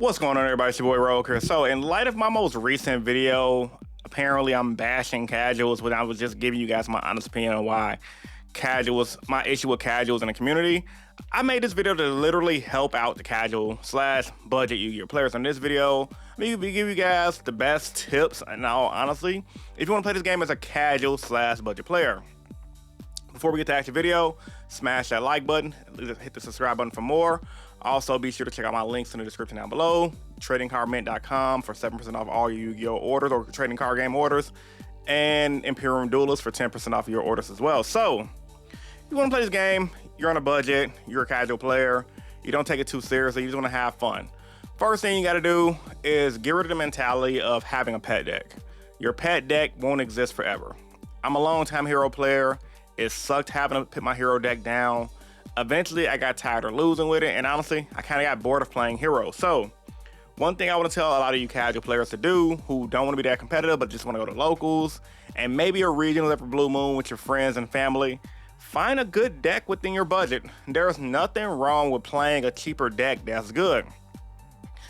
What's going on, everybody? It's your boy Rogue here. So, in light of my most recent video, apparently I'm bashing casuals when I was just giving you guys my honest opinion on why casuals, my issue with casuals in the community. I made this video to literally help out the casual slash budget Yu-Gi-Oh players. On this video, I'm gonna give you guys the best tips. And now, honestly, if you want to play this game as a casual slash budget player. Before we get to the actual video, smash that like button, hit the subscribe button for more. Also, be sure to check out my links in the description down below. TradingCardMint.com for 7% off all your Yu-Gi-Oh orders or trading card game orders. And Imperium Duelist for 10% off your orders as well. So, you want to play this game, you're on a budget, you're a casual player, you don't take it too seriously, you just want to have fun. First thing you got to do is get rid of the mentality of having a pet deck. Your pet deck won't exist forever. I'm a long-time hero player. It sucked having to put my hero deck down. Eventually, I got tired of losing with it, and honestly, I kind of got bored of playing heroes. So, one thing I want to tell a lot of you casual players to do who don't want to be that competitive but just want to go to locals and maybe a regional every blue moon with your friends and family, find a good deck within your budget. There's nothing wrong with playing a cheaper deck that's good.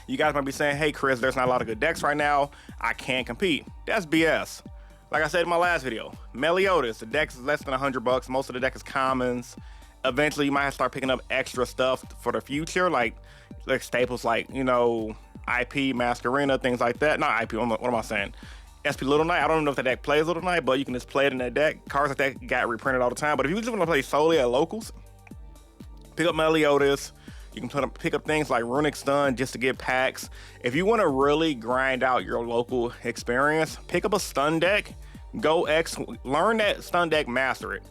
You guys might be saying, hey Chris, there's not a lot of good decks right now, I can't compete. That's BS. Like I said in my last video, Meliodas, the deck is less than $100. Most of the deck is commons. Eventually, you might have to start picking up extra stuff for the future, like staples like, you know, IP, Masquerena, things like that. Not IP, what am I saying? SP Little Knight, I don't know if that deck plays Little Knight, but you can just play it in that deck. Cards like that got reprinted all the time. But if you just want to play solely at locals, pick up Meliodas. You can pick up things like Runic Stun just to get packs. If you want to really grind out your local experience, pick up a stun deck. Go X, learn that stun deck, master it.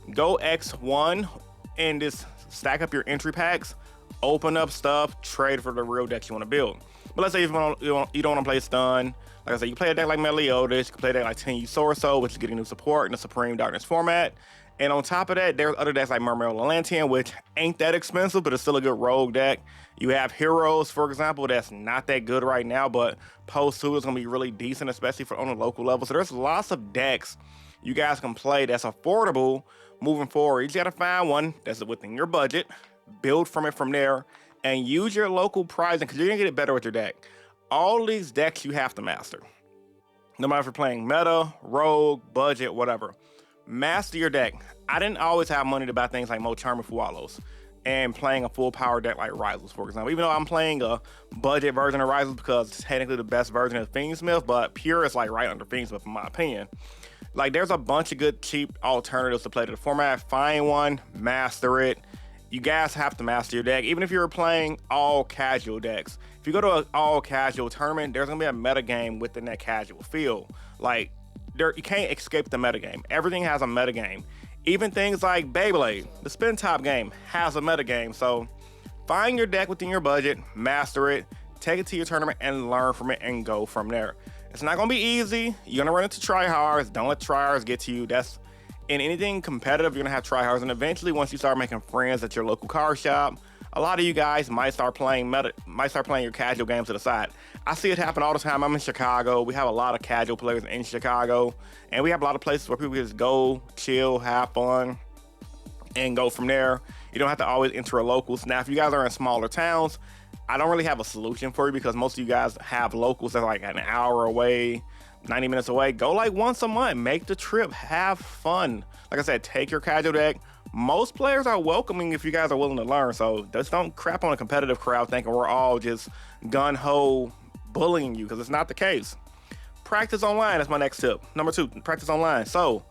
Go X1 and just stack up your entry packs, open up stuff, trade for the real decks you want to build. But let's say if you don't want to play stun, like I said, you play a deck like Meliodas, you can play a deck like Tenyu Sorso, which is getting new support in the Supreme Darkness format. And on top of that, there's other decks like Mermaid Atlantean, which ain't that expensive, but it's still a good rogue deck. You have Heroes, for example, that's not that good right now, but post-2 is going to be really decent, especially for on the local level. So there's lots of decks you guys can play that's affordable moving forward. You just got to find one that's within your budget, build from it from there, and use your local pricing because you're going to get it better with your deck. All these decks you have to master. No matter if you're playing meta, rogue, budget, whatever. Master your deck. I didn't always have money to buy things like Mo Charming Fualos and playing a full power deck like Rivals, for example. Even though I'm playing a budget version of Rivals because it's technically the best version of Fiendsmith, but Pure is like right under Fiendsmith in my opinion. Like there's a bunch of good cheap alternatives to play to the format. Find one, master it. You guys have to master your deck, even if you're playing all casual decks. If you go to an all casual tournament, there's gonna be a meta game within that casual field. Like you can't escape the metagame. Everything has a metagame. Even things like Beyblade, the spin top game, has a metagame. So find your deck within your budget, master it, take it to your tournament, and learn from it and go from there. It's not gonna be easy. You're gonna run into tryhards. Don't let tryhards get to you. That's in anything competitive, you're gonna have tryhards. And eventually, once you start making friends at your local card shop, a lot of you guys might start playing your casual games to the side. I see it happen all the time. I'm in Chicago. We have a lot of casual players in Chicago, and we have a lot of places where people just go, chill, have fun, and go from there. You don't have to always enter a locals. Now, if you guys are in smaller towns, I don't really have a solution for you because most of you guys have locals that are like an hour away, 90 minutes away. Go like once a month. Make the trip. Have fun. Like I said, take your casual deck. Most players are welcoming if you guys are willing to learn. So just don't crap on a competitive crowd thinking we're all just gun-ho bullying you because it's not the case. Practice online. That's my next tip. Number 2, practice online. So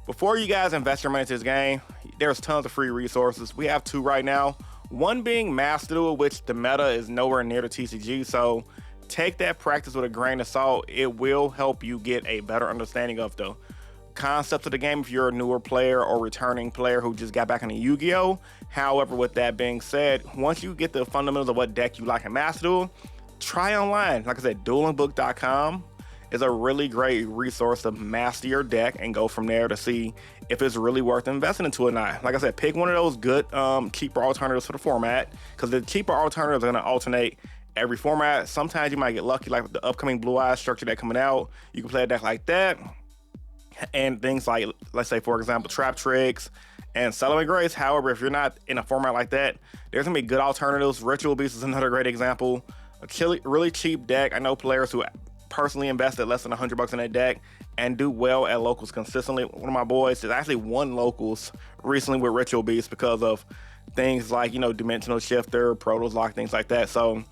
before you guys invest your money into this game, there's tons of free resources. We have 2 right now. One being Master Duel, which the meta is nowhere near the TCG. So take that practice with a grain of salt. It will help you get a better understanding of the concepts of the game if you're a newer player or returning player who just got back into Yu-Gi-Oh. However, with that being said, once you get the fundamentals of what deck you like in Master Duel, try online. Like I said, duelingbook.com is a really great resource to master your deck and go from there to see if it's really worth investing into or not. Like I said, pick one of those good cheaper alternatives for the format because the cheaper alternatives are going to alternate every format. Sometimes you might get lucky, like with the upcoming Blue Eyes structure deck coming out. You can play a deck like that. And things like, let's say, for example, Trap Tricks and Celebrate Grace. However, if you're not in a format like that, there's going to be good alternatives. Ritual Beast is another great example. really cheap deck. I know players who personally invested less than $100 in a deck and do well at locals consistently. One of my boys has actually won locals recently with Ritual Beast because of things like, Dimensional Shifter, Protoss Lock, things like that. So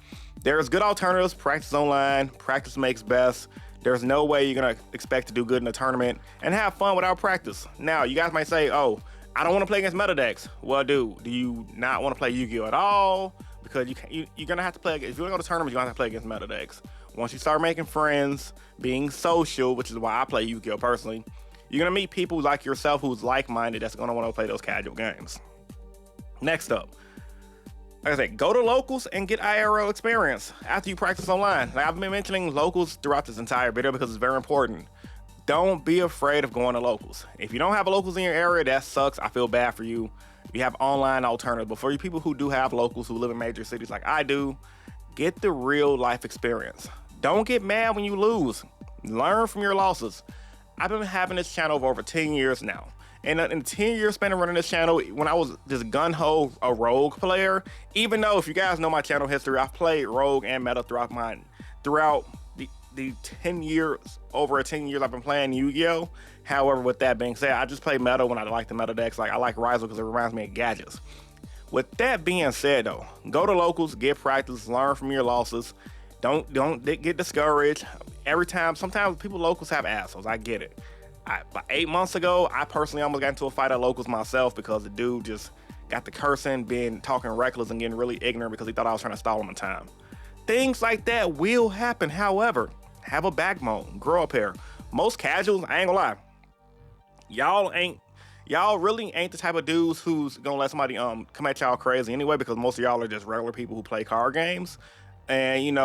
there's good alternatives. Practice online. Practice makes best. There's no way you're going to expect to do good in a tournament and have fun without practice. Now, you guys might say, oh, I don't want to play against meta decks. Well, dude, do you not want to play Yu-Gi-Oh at all? Because you're going to have to play, if you want to go to tournaments, you're going to have to play against meta decks. Once you start making friends, being social, which is why I play Yu-Gi-Oh personally, you're going to meet people like yourself who's like-minded that's going to want to play those casual games. Next up, like I said, go to locals and get IRL experience after you practice online. Like I've been mentioning locals throughout this entire video because it's very important. Don't be afraid of going to locals. If you don't have a locals in your area, that sucks. I feel bad for you. You have online alternatives. But for you people who do have locals who live in major cities like I do, get the real life experience. Don't get mad when you lose. Learn from your losses. I've been having this channel for over 10 years now. And in 10 years spent running this channel, when I was just gun-ho a rogue player, even though if you guys know my channel history, I've played rogue and meta throughout the 10 years, over 10 years I've been playing Yu-Gi-Oh! However, with that being said, I just play meta when I like the meta decks. Like I like Rizal because it reminds me of gadgets. With that being said though, go to locals, get practice, learn from your losses. Don't get discouraged. Every time, sometimes people locals have assholes, I get it. About 8 months ago, I personally almost got into a fight at locals myself because the dude just got the cursing, talking reckless and getting really ignorant because he thought I was trying to stall him in time. Things like that will happen. However, have a backbone, grow up here. Most casuals, I ain't gonna lie, y'all really ain't the type of dudes who's gonna let somebody come at y'all crazy anyway, because most of y'all are just regular people who play card games. And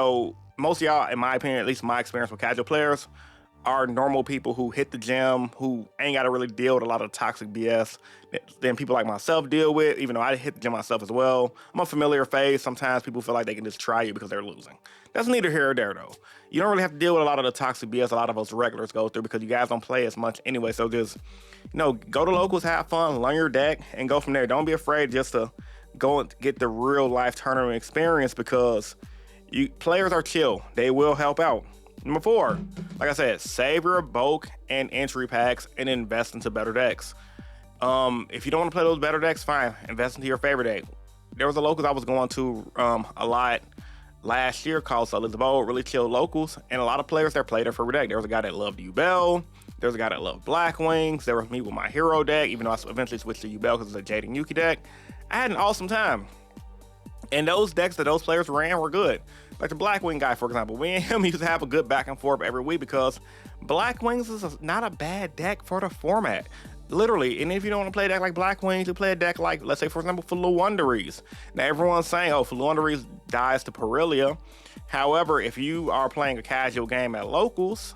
most of y'all, in my opinion, at least my experience with casual players, are normal people who hit the gym, who ain't got to really deal with a lot of toxic BS that people like myself deal with, even though I hit the gym myself as well. I'm a familiar face. Sometimes people feel like they can just try you because they're losing. That's neither here or there, though. You don't really have to deal with a lot of the toxic BS a lot of us regulars go through because you guys don't play as much anyway. So just, go to locals, have fun, learn your deck, and go from there. Don't be afraid just to go and get the real life tournament experience because players are chill. They will help out. Number 4, like I said, save your bulk and entry packs and invest into better decks. If you don't want to play those better decks, fine. Invest into your favorite deck. There was a locals I was going to a lot last year called Elizabeth, really chill locals, and a lot of players that played their favorite deck. There was a guy that loved Yubel. There was a guy that loved Black Wings. There was me with my hero deck, even though I eventually switched to Yubel because it's a Jade and Yuki deck. I had an awesome time. And those decks that those players ran were good. Like the Blackwing guy, for example. We and him used to have a good back and forth every week because Blackwings is not a bad deck for the format. Literally. And if you don't want to play a deck like Blackwings, you play a deck like, let's say, for example, for Luanderies. Now, everyone's saying, oh, for Luanderies dies to Perilia. However, if you are playing a casual game at locals,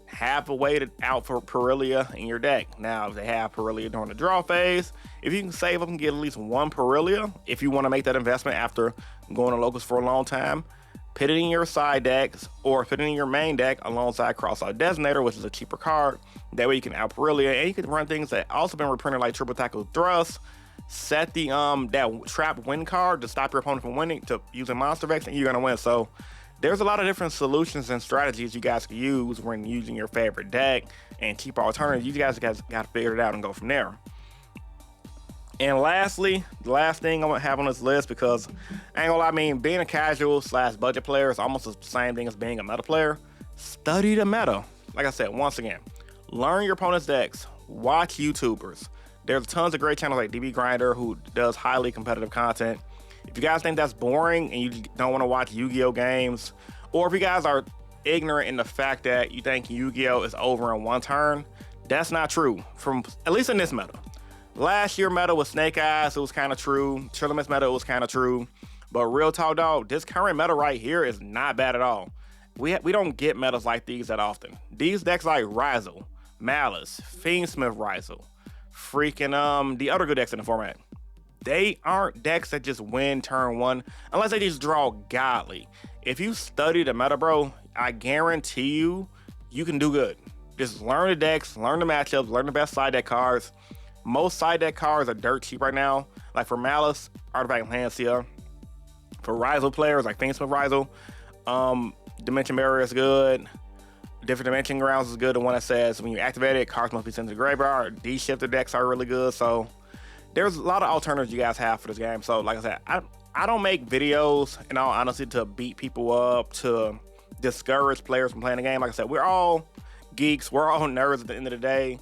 have a way to out for Perilia in your deck. Now, if they have Perilia during the draw phase, if you can save up and get at least one Perilia, if you want to make that investment after going to locals for a long time, put it in your side decks or put it in your main deck alongside Cross-Out Designator, which is a cheaper card. That way you can out Perilia, and you can run things that also been reprinted like Triple Tackle Thrust, set the that trap win card to stop your opponent from winning to using Monster Vex, and you're gonna win. So there's a lot of different solutions and strategies you guys can use when using your favorite deck and cheaper alternatives. You guys got to figure it out and go from there. And lastly, the last thing I'm gonna have on this list, because I ain't gonna lie, I mean, being a casual / budget player is almost the same thing as being a meta player. Study the meta. Like I said, once again, learn your opponent's decks, watch YouTubers. There's tons of great channels like DB Grinder who does highly competitive content. If you guys think that's boring and you don't want to watch Yu-Gi-Oh games, or if you guys are ignorant in the fact that you think Yu-Gi-Oh is over in one turn, that's not true, from at least in this meta. Last year meta with Snake Eyes, it was kind of true. Tournaments meta, it was kind of true. But real talk, dog, this current meta right here is not bad at all. We don't get metas like these that often. These decks like Rizal, Malice, Fiendsmith Rizal, freaking the other good decks in the format, they aren't decks that just win turn one unless they just draw godly. If you study the meta, bro, I guarantee you can do good. Just learn the decks, learn the matchups, learn the best side deck cards. Most side deck cards are dirt cheap right now. Like for Malice, Artifact Lancia. For Rizal players like Fiendsmith Rizal, Dimension Barrier is good. Different Dimension Grounds is good. The one that says when you activate it, cards must be sent to the graveyard. D-shifter decks are really good. So there's a lot of alternatives you guys have for this game. So like I said, I don't make videos, in all honesty, to beat people up, to discourage players from playing the game. Like I said, we're all geeks. We're all nerds at the end of the day.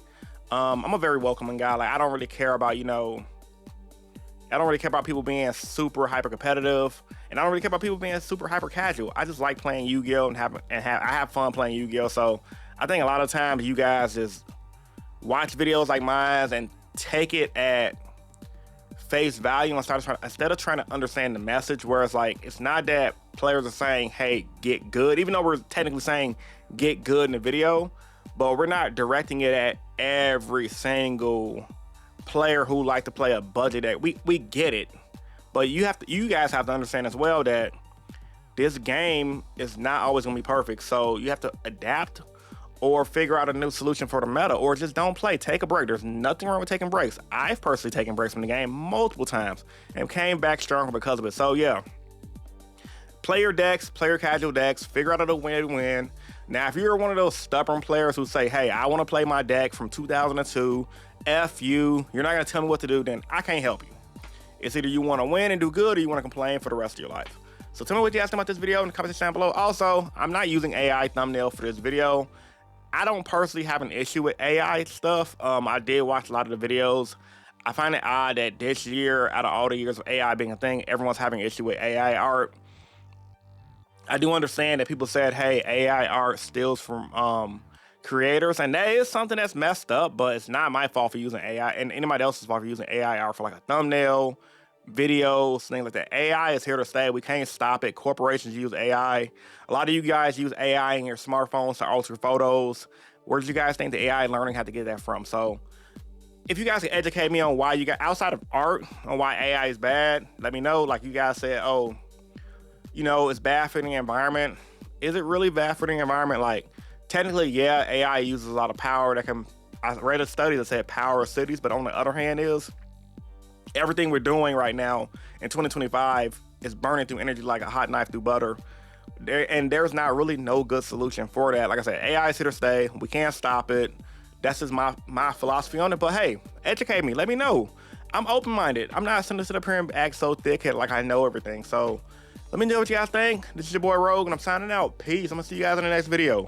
I'm a very welcoming guy. Like, I don't really care about, I don't really care about people being super hyper competitive, and I don't really care about people being super hyper casual. I just like playing Yu-Gi-Oh! I have fun playing Yu-Gi-Oh! So I think a lot of times you guys just watch videos like mine and take it at face value instead of trying to understand the message, where it's like, it's not that players are saying, hey, get good, even though we're technically saying get good in the video, but we're not directing it at every single player who like to play a budget deck. We get it, but you guys have to understand as well that this game is not always gonna be perfect. So you have to adapt or figure out a new solution for the meta, or just don't play. Take a break. There's nothing wrong with taking breaks. I've personally taken breaks from the game multiple times and came back stronger because of it. So yeah, play your decks, play your casual decks, figure out a way to win. Now, if you're one of those stubborn players who say, hey, I want to play my deck from 2002, F you, you're not going to tell me what to do, then I can't help you. It's either you want to win and do good, or you want to complain for the rest of your life. So tell me what you asked about this video in the comment section down below. Also, I'm not using AI thumbnail for this video. I don't personally have an issue with AI stuff. I did watch a lot of the videos. I find it odd that this year, out of all the years of AI being a thing, everyone's having an issue with AI art. I do understand that people said, hey, AI art steals from creators, and that is something that's messed up, but it's not my fault for using AI, and anybody else's fault for using AI art for like a thumbnail, videos, things like that. AI is here to stay. We can't stop it. Corporations use AI. A lot of you guys use AI in your smartphones to alter photos. Where did you guys think the AI learning had to get that from? So if you guys can educate me on why you got, outside of art, on why AI is bad, let me know. Like you guys said, oh, it's bad for the environment. Is it really bad for the environment? Like, technically, yeah, AI uses a lot of power I read a study that said power cities, but on the other hand is, everything we're doing right now in 2025 is burning through energy like a hot knife through butter. There's not really no good solution for that. Like I said, AI is here to stay. We can't stop it. That's just my philosophy on it. But hey, educate me. Let me know. I'm open-minded. I'm not sitting to sit up here and act so thick-headed like I know everything. So let me know what you guys think. This is your boy Rogue, and I'm signing out. Peace. I'm going to see you guys in the next video.